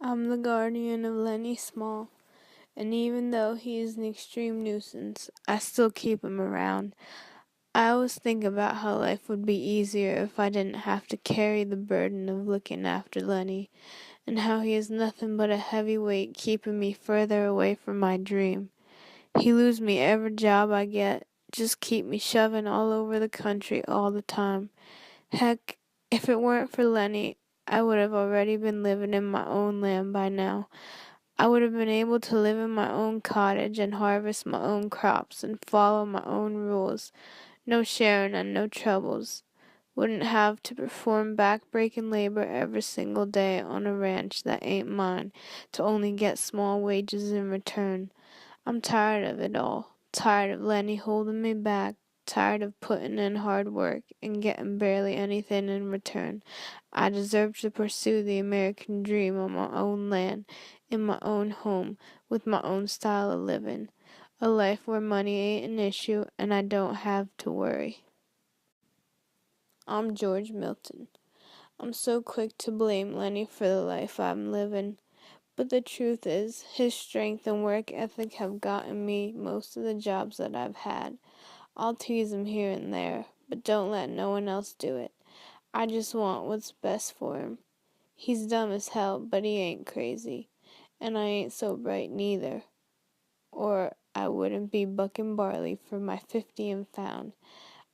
I'm the guardian of Lenny Small, and even though he is an extreme nuisance, I still keep him around. I always think about how life would be easier if I didn't have to carry the burden of looking after Lenny, and how he is nothing but a heavy weight keeping me further away from my dream. He lose me every job I get, just keep me shoving all over the country all the time. Heck, if it weren't for Lenny, I would have already been living in my own land by now. I would have been able to live in my own cottage and harvest my own crops and follow my own rules. No sharing and no troubles. Wouldn't have to perform back-breaking labor every single day on a ranch that ain't mine to only get small wages in return. I'm tired of it all. Tired of Lenny holding me back. Tired of putting in hard work and getting barely anything in return. I deserve to pursue the American dream on my own land, in my own home, with my own style of living. A life where money ain't an issue and I don't have to worry. I'm George Milton. I'm so quick to blame Lenny for the life I'm living. But the truth is, his strength and work ethic have gotten me most of the jobs that I've had. I'll tease him here and there, but don't let no one else do it. I just want what's best for him. He's dumb as hell, but he ain't crazy. And I ain't so bright neither. Or I wouldn't be bucking barley for my 50 and found.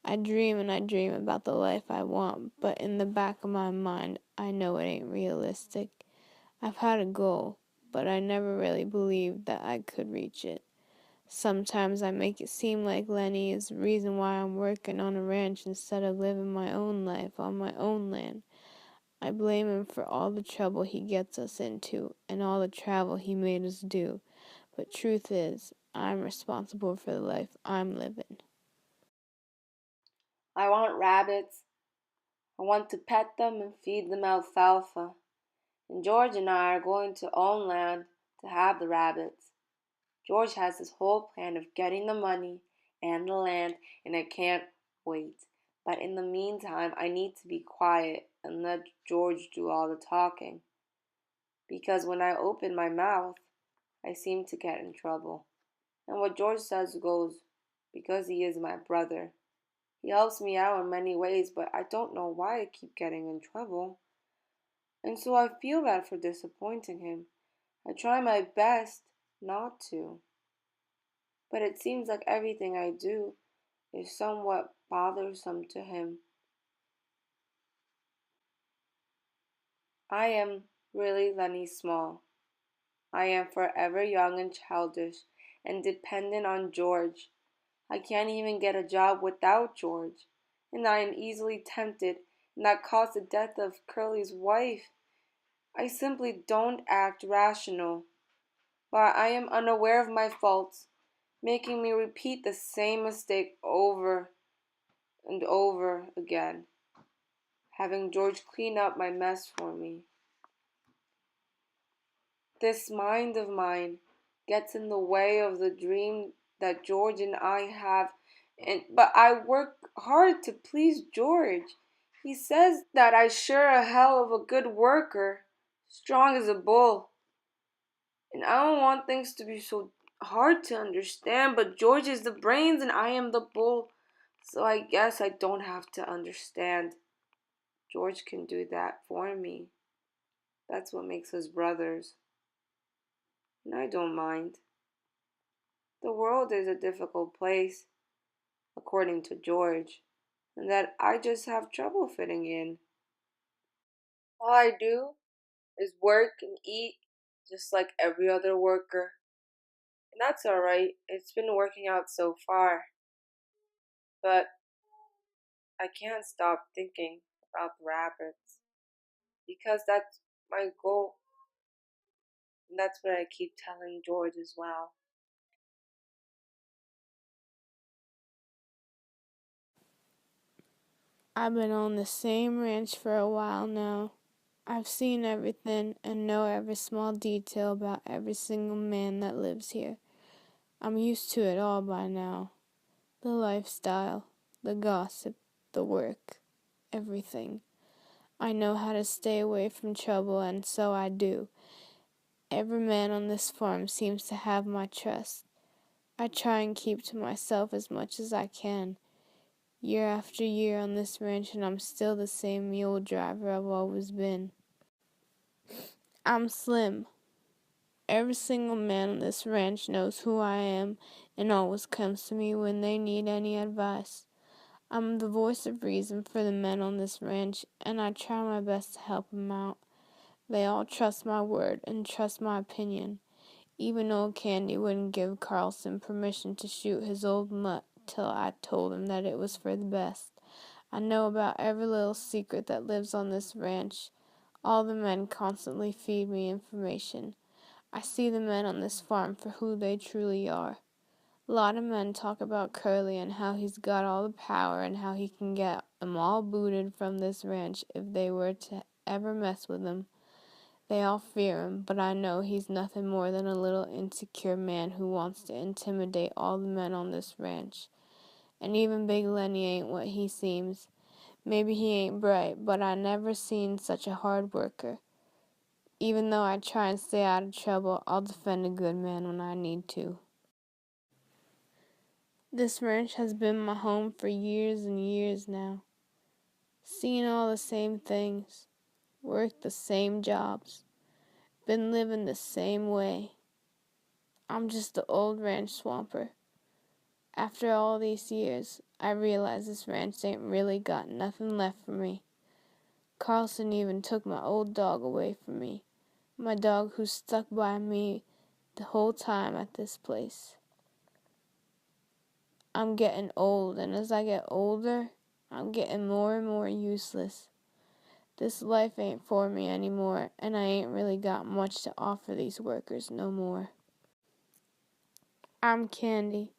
I dream and I dream about the life I want, but in the back of my mind, I know it ain't realistic. I've had a goal, but I never really believed that I could reach it. Sometimes I make it seem like Lenny is the reason why I'm working on a ranch instead of living my own life on my own land. I blame him for all the trouble he gets us into and all the travel he made us do. But truth is, I'm responsible for the life I'm living. I want rabbits. I want to pet them and feed them alfalfa. And George and I are going to own land to have the rabbits. George has this whole plan of getting the money and the land, and I can't wait. But in the meantime, I need to be quiet and let George do all the talking. Because when I open my mouth, I seem to get in trouble. And what George says goes, because he is my brother. He helps me out in many ways, but I don't know why I keep getting in trouble. And so I feel bad for disappointing him. I try my best not to. But it seems like everything I do is somewhat bothersome to him. I am really Lenny Small. I am forever young and childish and dependent on George. I can't even get a job without George, and I am easily tempted, and that caused the death of Curly's wife. I simply don't act rational, but I am unaware of my faults, making me repeat the same mistake over and over again, having George clean up my mess for me. This mind of mine gets in the way of the dream that George and I have, but I work hard to please George. He says that I sure a hell of a good worker, strong as a bull. And I don't want things to be so hard to understand, but George is the brains and I am the bull. So I guess I don't have to understand. George can do that for me. That's what makes us brothers. And I don't mind. The world is a difficult place, according to George, and that I just have trouble fitting in. All I do is work and eat just like every other worker. And that's alright. It's been working out so far. But I can't stop thinking about the rabbits because that's my goal. And that's what I keep telling George as well. I've been on the same ranch for a while now. I've seen everything and know every small detail about every single man that lives here. I'm used to it all by now. The lifestyle, the gossip, the work, everything. I know how to stay away from trouble, and so I do. Every man on this farm seems to have my trust. I try and keep to myself as much as I can. Year after year on this ranch, and I'm still the same mule driver I've always been. I'm Slim. Every single man on this ranch knows who I am and always comes to me when they need any advice. I'm the voice of reason for the men on this ranch, and I try my best to help them out. They all trust my word and trust my opinion. Even old Candy wouldn't give Carlson permission to shoot his old mutt till I told him that it was for the best. I know about every little secret that lives on this ranch. All the men constantly feed me information. I see the men on this farm for who they truly are. A lot of men talk about Curly and how he's got all the power and how he can get 'em all booted from this ranch if they were to ever mess with him. They all fear him, but I know he's nothing more than a little insecure man who wants to intimidate all the men on this ranch. And even Big Lenny ain't what he seems. Maybe he ain't bright, but I never seen such a hard worker. Even though I try and stay out of trouble, I'll defend a good man when I need to. This ranch has been my home for years and years now. Seen all the same things, worked the same jobs, been living the same way. I'm just the old ranch swamper. After all these years, I realize this ranch ain't really got nothing left for me. Carlson even took my old dog away from me, my dog who stuck by me the whole time at this place. I'm getting old, and as I get older, I'm getting more and more useless. This life ain't for me anymore, and I ain't really got much to offer these workers no more. I'm Candy.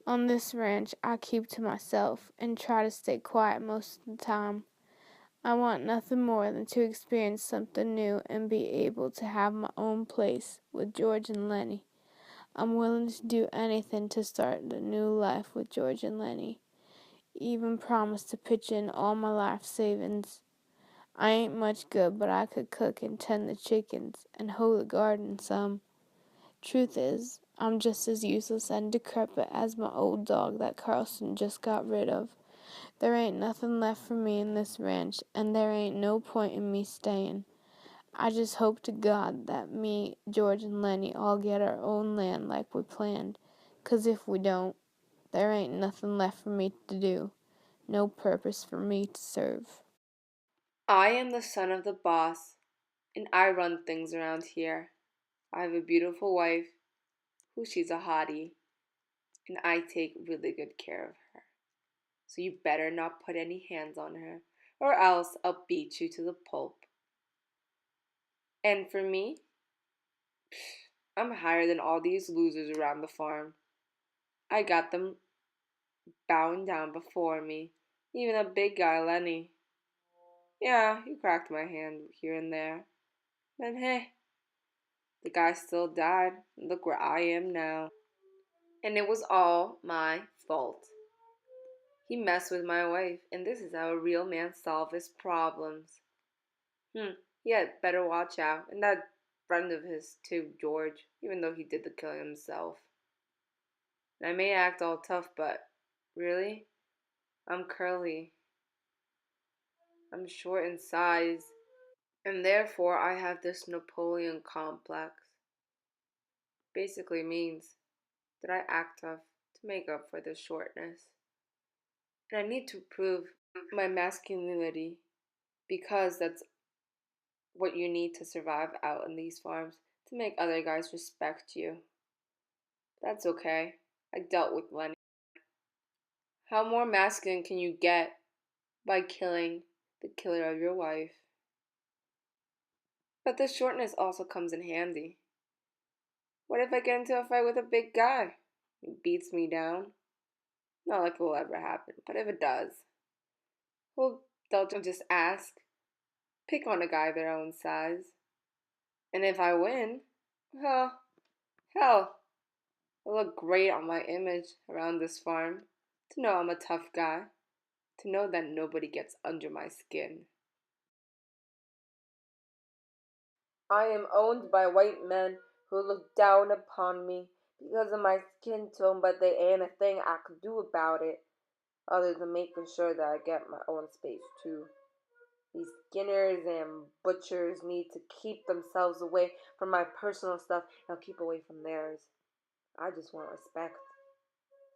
On this ranch, I keep to myself and try to stay quiet most of the time. I want nothing more than to experience something new and be able to have my own place with George and Lenny. I'm willing to do anything to start the new life with George and Lenny. Even promise to pitch in all my life savings. I ain't much good, but I could cook and tend the chickens and hoe the garden some. Truth is, I'm just as useless and decrepit as my old dog that Carlson just got rid of. There ain't nothing left for me in this ranch, and there ain't no point in me staying. I just hope to God that me, George, and Lenny all get our own land like we planned, 'cause if we don't, there ain't nothing left for me to do, no purpose for me to serve. I am the son of the boss, and I run things around here. I have a beautiful wife, who she's a hottie, and I take really good care of her. So you better not put any hands on her, or else I'll beat you to the pulp. And for me, I'm higher than all these losers around the farm. I got them bowing down before me, even a big guy, Lenny. Yeah, he cracked my hand here and there. But hey, the guy still died. Look where I am now. And it was all my fault. He messed with my wife, and this is how a real man solves his problems. He had better watch out. And that friend of his, too, George, even though he did the killing himself. And I may act all tough, but really, I'm curly. I'm short in size, and therefore I have this Napoleon complex. Basically means that I act tough to make up for the shortness. And I need to prove my masculinity because that's what you need to survive out in these farms to make other guys respect you. That's okay. I dealt with Lenny. How more masculine can you get by killing the killer of your wife? But the shortness also comes in handy. What if I get into a fight with a big guy? He beats me down. Not like it will ever happen, but if it does, well, they'll just ask, pick on a guy their own size. And if I win, well, hell, it'll look great on my image around this farm. To know I'm a tough guy. To know that nobody gets under my skin. I am owned by white men who look down upon me because of my skin tone, but there ain't a thing I can do about it other than making sure that I get my own space too. These skinners and butchers need to keep themselves away from my personal stuff and I'll keep away from theirs. I just want respect.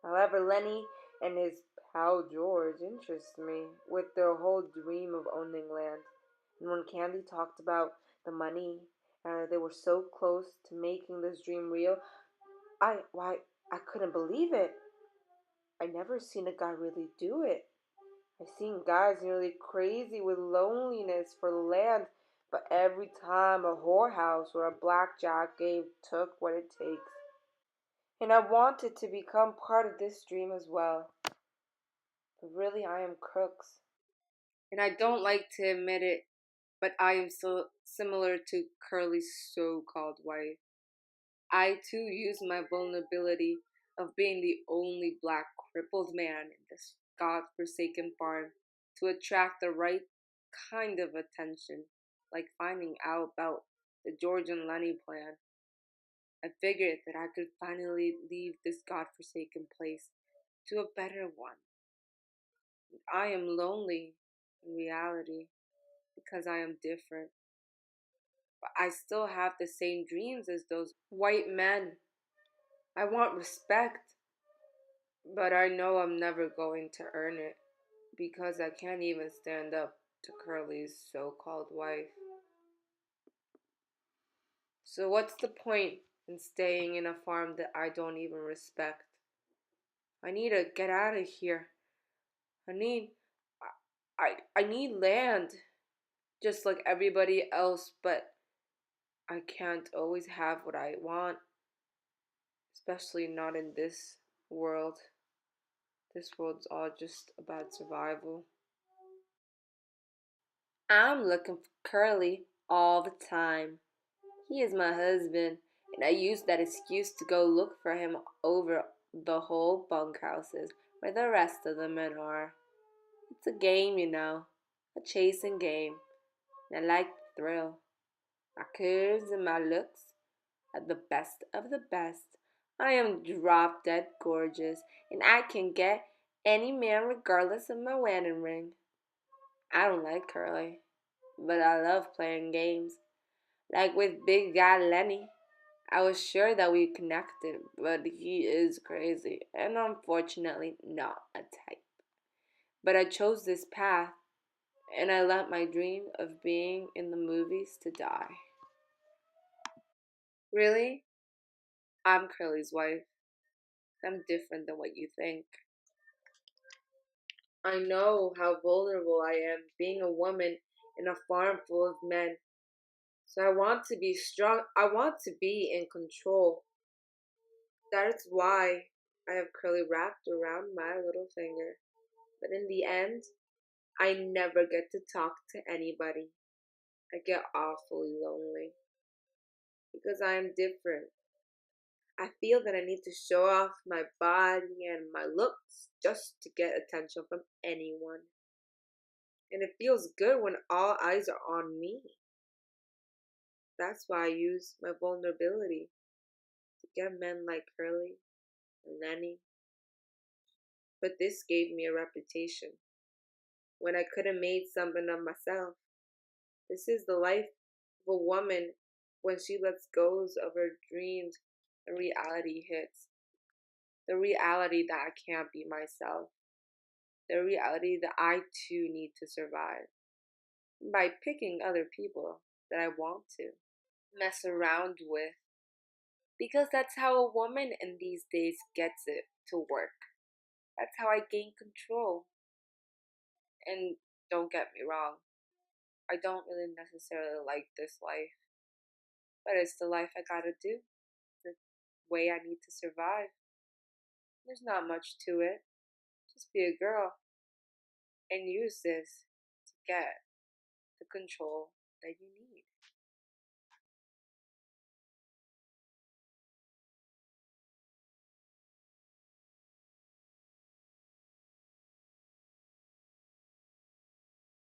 However, Lenny and his pal George interest me with their whole dream of owning land. And when Candy talked about the money and they were so close to making this dream real, I couldn't believe it. I never seen a guy really do it. I've seen guys nearly crazy with loneliness for the land, but every time a whorehouse or a blackjack game took what it takes. And I wanted to become part of this dream as well. But really, I am crooks. And I don't like to admit it, but I am so similar to Curly's so called wife. I too use my vulnerability of being the only black crippled man in this god-forsaken farm to attract the right kind of attention, like finding out about the George and Lenny plan. I figured that I could finally leave this god-forsaken place to a better one. I am lonely in reality because I am different, but I still have the same dreams as those white men. I want respect, but I know I'm never going to earn it because I can't even stand up to Curly's so called wife. So, what's the point in staying in a farm that I don't even respect? I need to get out of here. I need. I need land just like everybody else, but I can't always have what I want, especially not in this world. This world's all just about survival. I'm looking for Curly all the time. He is my husband, and I use that excuse to go look for him over the whole bunkhouses where the rest of the men are. It's a game, a chasing game, and I like the thrill. My curves and my looks are the best of the best. I am drop dead gorgeous, and I can get any man regardless of my wedding ring. I don't like Curly, but I love playing games. Like with big guy Lenny. I was sure that we connected, but he is crazy and unfortunately not a type. But I chose this path and I let my dream of being in the movies to die. Really? I'm Curly's wife. I'm different than what you think. I know how vulnerable I am being a woman in a farm full of men. So I want to be strong. I want to be in control. That is why I have Curly wrapped around my little finger. But in the end, I never get to talk to anybody. I get awfully lonely because I am different. I feel that I need to show off my body and my looks just to get attention from anyone. And it feels good when all eyes are on me. That's why I use my vulnerability to get men like Curly and Lenny. But this gave me a reputation when I could have made something of myself. This is the life of a woman when she lets go of her dreams and reality hits. The reality that I can't be myself. The reality that I too need to survive by picking other people that I want to mess around with. Because that's how a woman in these days gets it to work. That's how I gain control. And don't get me wrong, I don't really necessarily like this life, but it's the life I gotta do. The way I need to survive. There's not much to it. Just be a girl and use this to get the control that you need.